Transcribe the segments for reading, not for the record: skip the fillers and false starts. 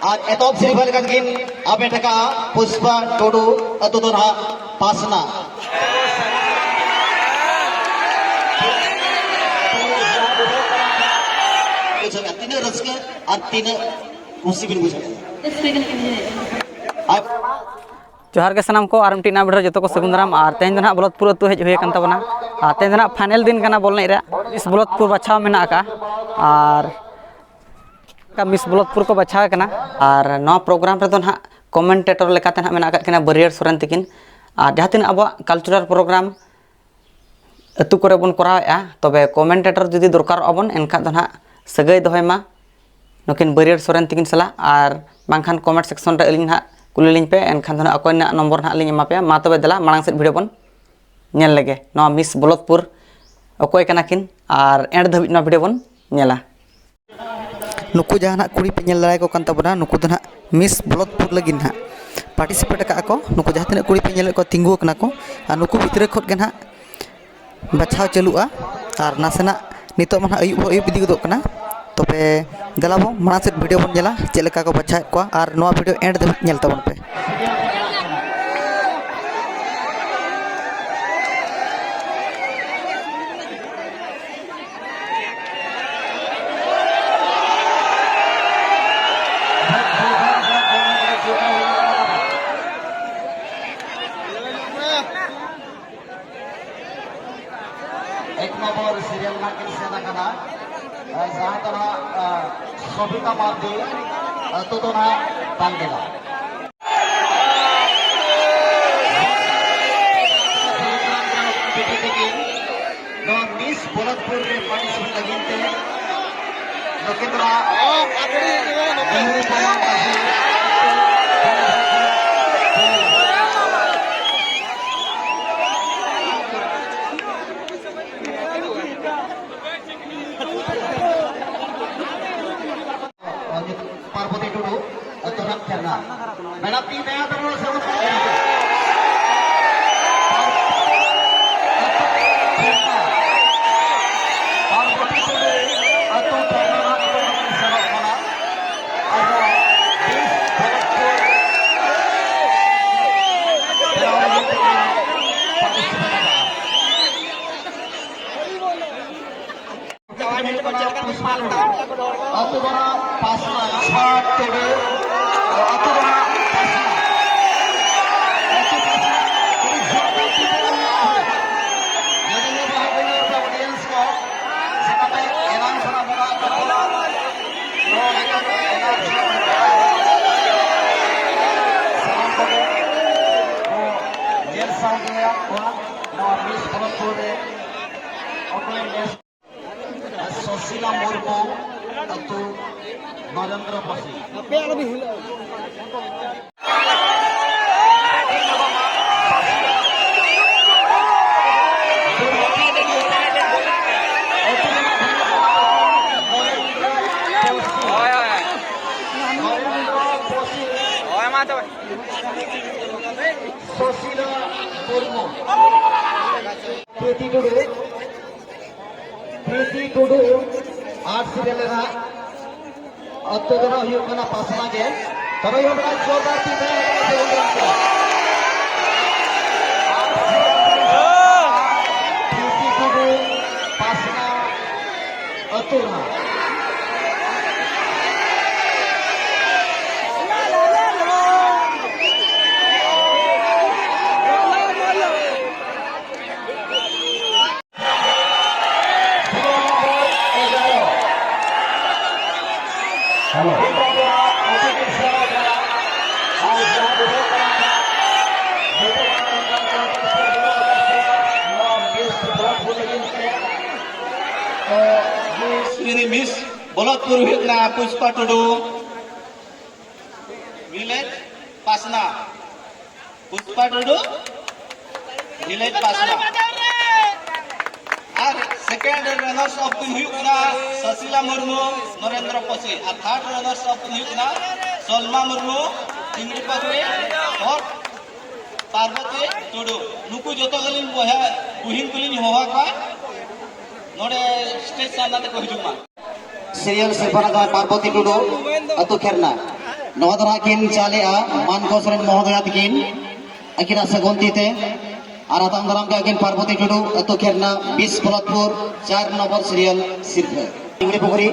আর এতব সিরিফাল কানকিন আবে টাকা পুষ্পা টুডু আতো তো না পাসনা বুঝাবে তিন রসকে আর তিন মুসিবিন বুঝাবে जोहार के सनाम को आर मिट्टी ना भिडियो जो को सगुंदराम और तेज ना बलदपुर अतु हेज हुई तबना और तेज ना फाइनल दिन करना बोलने मिस बलदपुर बचाव में और मिस बलदपुर को बचाव करना और नवा प्रोग्राम रे ना कमेंटेटर लेकाते ना मेना करना बरियर सोरेन तकिन और जहाँ तीन अब कल्चरल प्रोग्राम अतु करे बन करावेआ तबे कमेंटेटर जुदी दरकार अबन एनखा दो ना सगै दोहैमा नुकिन बरियर सोरेन तकिन सला और बांखान कमेंट सेक्शन रे अलिन ना कुलिलिन पे एनखान धना अकोय ना नंबर ना लिंग एमा पे मा तबे दला मांग सेट वीडियो बन नेल लगे नवा मिस बलदपुर अकोय कना किन और एंड धबि ना वीडियो बन नेला नुकु जहाना कुड़ी पे नेल लड़ाई को कान तबना नुकु दना मिस बलदपुर लगिन ना पार्टिसिपेट का को नुकु जहां तना कुड़ी पे नेल को तिंगु कना को और नुकु भितरे खत के ना बचाव चलुआ और नासना नितो मा अयुब अयुब इदी गदो कना तबे दलाबो मांग सेट वीडियो बन नेला चेलेका को बचाव को और नवा वीडियो एंड धबि नेल तबन पे एक नंबर सीरियल ना किन सेना कना जहां तना सबिता मार्दी तो तो ना पांडेला नो मिस बलदपुर रे पार्टिसिपेट लगिनते नकेंद्रा पार्वती टुडू तो रख करना मेरा ती नया तो से पार्वती टुडू तो करना सड़क वाला अतु बड़ा पासना छाट टुडू अतु बड़ा पासना अतु पासना ज्यादा ये भाई ऑडियंस को सकाते ऐलान सुना बड़ा जेल साउंड में नवा मिस बलदपुर ओकले नेस सुशीला मुर्मू अतु नरेंद्र पसी सुशीला मुर्मू प्रीति टुडू आठ सीरियल ना अतो जरा हुई कना पासना के तब ये बड़ा जोरदार टीम है प्रीति टुडू पासना अतो ना हेलो मिस बलदपुर हुई पुष्पा टुडू विलेज पासना पुष्पा टुडू विलेज पासना और सेकेंड रनर्स अप हुई सुशीला मुर्मू नरेंद्र पसी और थर्ड रनर्स अप हुई सलमा मुर्मू चिंगड़ी पकड़े और पार्वती टुडू नुकु जो बुहिन को हवा का नोड़े स्टेज सामना को हिजुमा सीरियल से बना पार्वती टुडू अतु खेरना नवा दरा किन चाले मानको सोरेन महोदया तकिन अकिना सगुनतीते और आताम दराम के अकिन पार्वती टुडू अतो खेरना 20 बलतपुर 4 नंबर सीरियल सिर्फ इंगड़ी पुखरी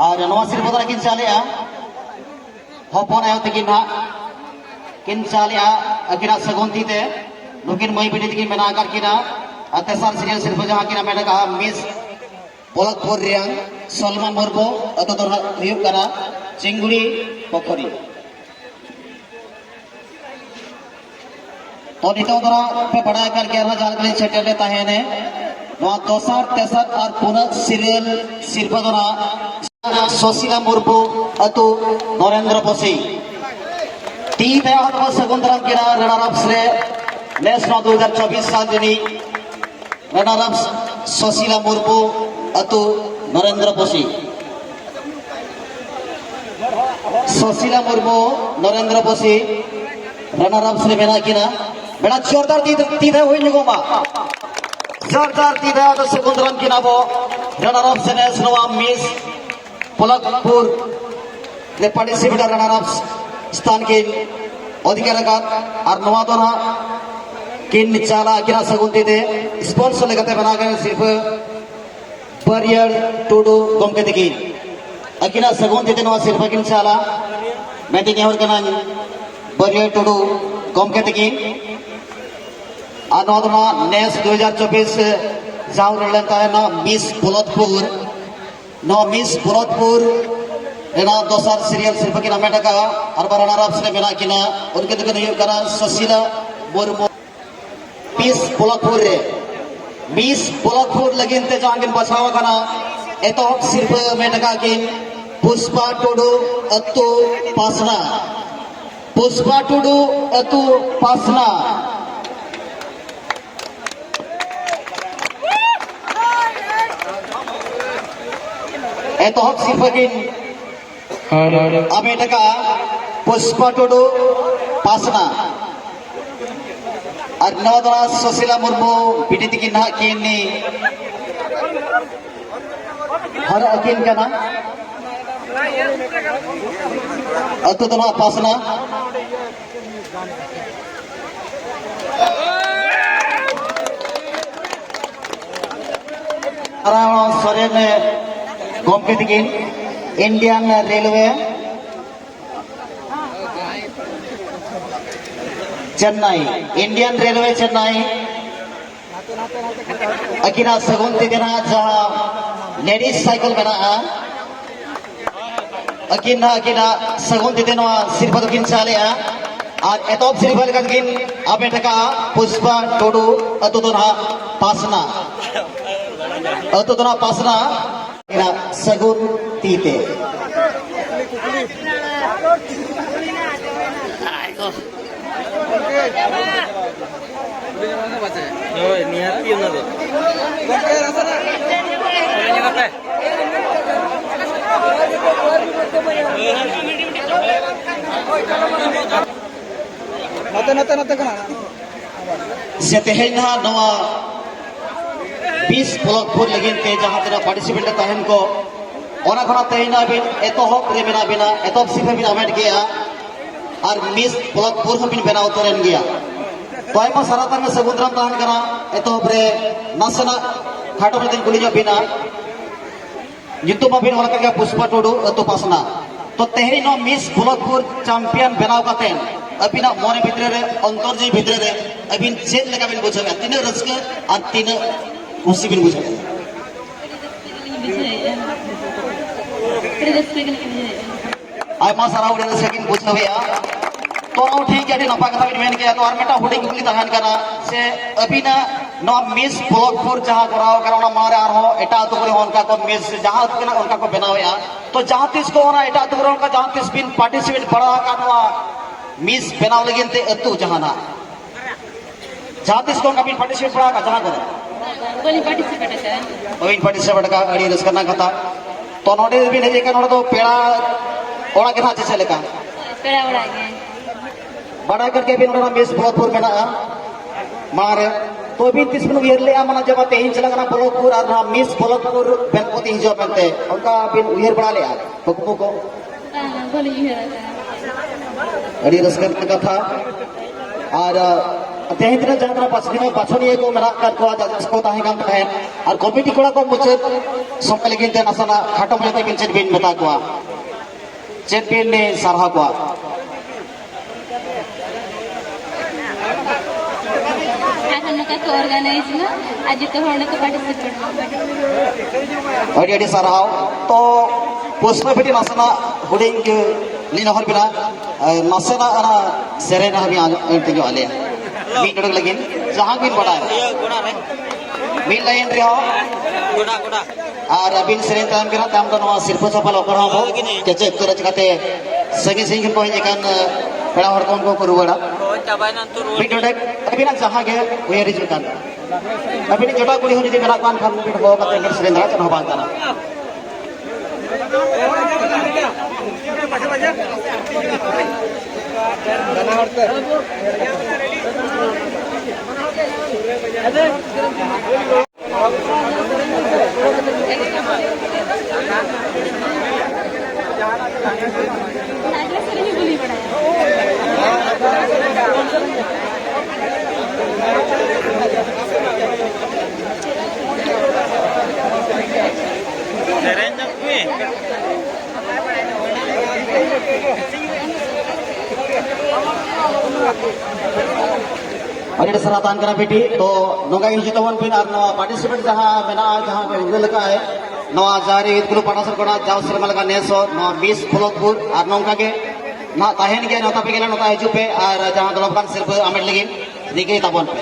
और नवा सिर्फ दरा किन चाले हपन आयो तकिन ना किन चाले अकिना सगुनतीते नुकिन मई बिटी तकिन मेना आकार किना अतेसार सीरियल सिर्फ जहां किना मेना का मिस बलतपुर रियांग सलमा मुर्मू अतो दरा हुयुक करा चिंगुड़ी पुखरी तो नितो दरा पे बड़ा कर के रहा जाल के छेटे लेता है ने नवा दोसर तेसर और पुनः सीरियल सिर्फ दरा सोशिला मुर्मू अतो नरेंद्र पोसी ती ते हतवा सगुंदरम किना रनर अप से नेशनल 2024 साल जनी रनर अप सोशिला मुर्मू अतो नरेंद्र पोसी सोशिला मुर्मू नरेंद्र पोसी रनर अप से मेना किना बेड़ा जोरदार तीधा हुई निगोमा जोरदार तीधा तो सगुंदरम किना बो रनर अप से नेशनल मिस पोलकपुर ले पार्टिसिपेट रनर अप स्थान के अधिकार का और नवा दोना किन चाला किना सगुंती दे स्पॉन्सर लगाते बना गए सिर्फ परियर टूडू गमके दिकी अकिना सगुंती दे नवा सिर्फ किन चाला मैं दिखे और कना परियर टूडू गमके दिकी अनोदना नेस 2024 जाऊं रहता है ना मिस बुलतपुर एना दोसर सीरियल सिर्फ किना मेटका और रनर अप से मेना किना उनके दुकान ये करा सोशिला मुर्मू मिस बुलतपुर लगिन ते जांगिन बचाव कना एतो सिर्फ मेटका किन पुष्पा टुडू अतु पासना एतोहक सिर्फकिन अमेटका पुष्पा टुडू पासना और नवदरा सोशिला मुर्मू बिटित की ना किन्नी हर अकिन कना अतुदना पासना अरावण सोरेन गमके दिकिन इंडियन रेलवे चेन्नई अकिना सगुंती देना जहां लेडीज साइकिल बना अकिना सगुंती देना सिर्फ दकिन चाले और एतोप सिर्फ लगिन अबेटका पुष्पा टुडू अतुदना पासना सगुन तीते से तेहना नवा 20 ब्लॉकपुर लगिन ते जहां तेना पार्टिसिपेट तहन को ओना खना तेहना बिन एतोहक रे मेना बिना एतोप सिर्फ बिन अमेट गया और मिस ब्लॉकपुर हम बिन बेना उतरन गया तो आयमा सरातन में समुद्रम तहन कना एतोप रे नसना खाटो में दिन कुलिया बिना युतुमा बिन ओला का पुष्पा टुडू अतु पासना तो तेहरी नो मिस ब्लॉकपुर चैंपियन बनाव कातेन अबिना मोने भितरे रे अंतर जी भितरे रे अबिन चेत लगा बिन बुझागा तीन रस्के और तीन खुशी बिन बुझागा आयमा सारा उड़े सेकिन बुझावेया तो ना ठीक है नपा कथा बिन मेन के तो और मेटा हुडिंग कुली तहन कना से अबिना नो मिस ब्लॉकपुर जहां कराव करना मारे आर हो एटा तो करे उनका को मिस जहां कना उनका को बनावेया तो जहां तिस को ना एटा तो उनका जहां तिस बिन पार्टिसिपेट बड़ा कानवा मिस बनाव लगिन ते अतु जहाना जहां तिस को उनका बिन पार्टिसिपेट बड़ा का जहां करे ओइन पार्टिसिपेट का अड़ी रस करना कथा तो नोडे बिन हे का नोडे तो पेड़ा ओड़ा के थाचे चलेका पेड़ा ओड़ा के बड़ा करके बिन ओड़ा मिस ब्लॉकपुर मेना मारे तो बिन तिस बिन उयर ले मना जब तेहिन चला कना ब्लॉकपुर और मिस ब्लॉकपुर बेनपति हिजो बनते उनका बिन उयर बड़ा ले आ बकबो को बोली उयर अड़ी रस्कर कथा और तेहन दिन जहाँ बाछनिया को मेरा को और कमिटी कोड़ा को मुचाद समय लगे नासाना खाटो मलते बिन चेक बिन मेता को चेक बिन ने सारहा को अड़ी अड़ी सारहाव तो पुष्प फिटी नासना हुडिंग लीनहर बिना नासना अना सेरेना हमी आंटी जो आले मीट डग लगिन जहां बिन बड़ा मीट लाइन रे हो और अबिन सेरेन ताम बिना ताम तो नवा सिरपो चपल ओकर हो केचे तोरा चकाते संगे संगे को एकान बड़ा हर कोन को रुवाड़ा मीट डग अबिना जहां के वे रिजु कान अबिन जोटा कुड़ी हो जदी मेरा कान खान मीट हो कते सेरेन दा चन होबान ताना अरे सरातान करा बेटी तो नोगा हिजु तवन पिन और नवा पार्टिसिपेट जहां मेना जहां पे उगल का है नवा जारी कुल पाटासर कोना जाव शर्मा लगा नेसो नवा 20 फलोकपुर और नोंका के ना ताहेन के नता पे गेला नता हिजु पे और जहां दलबकान सिर्फ आमेट लगी दिखे तवन पे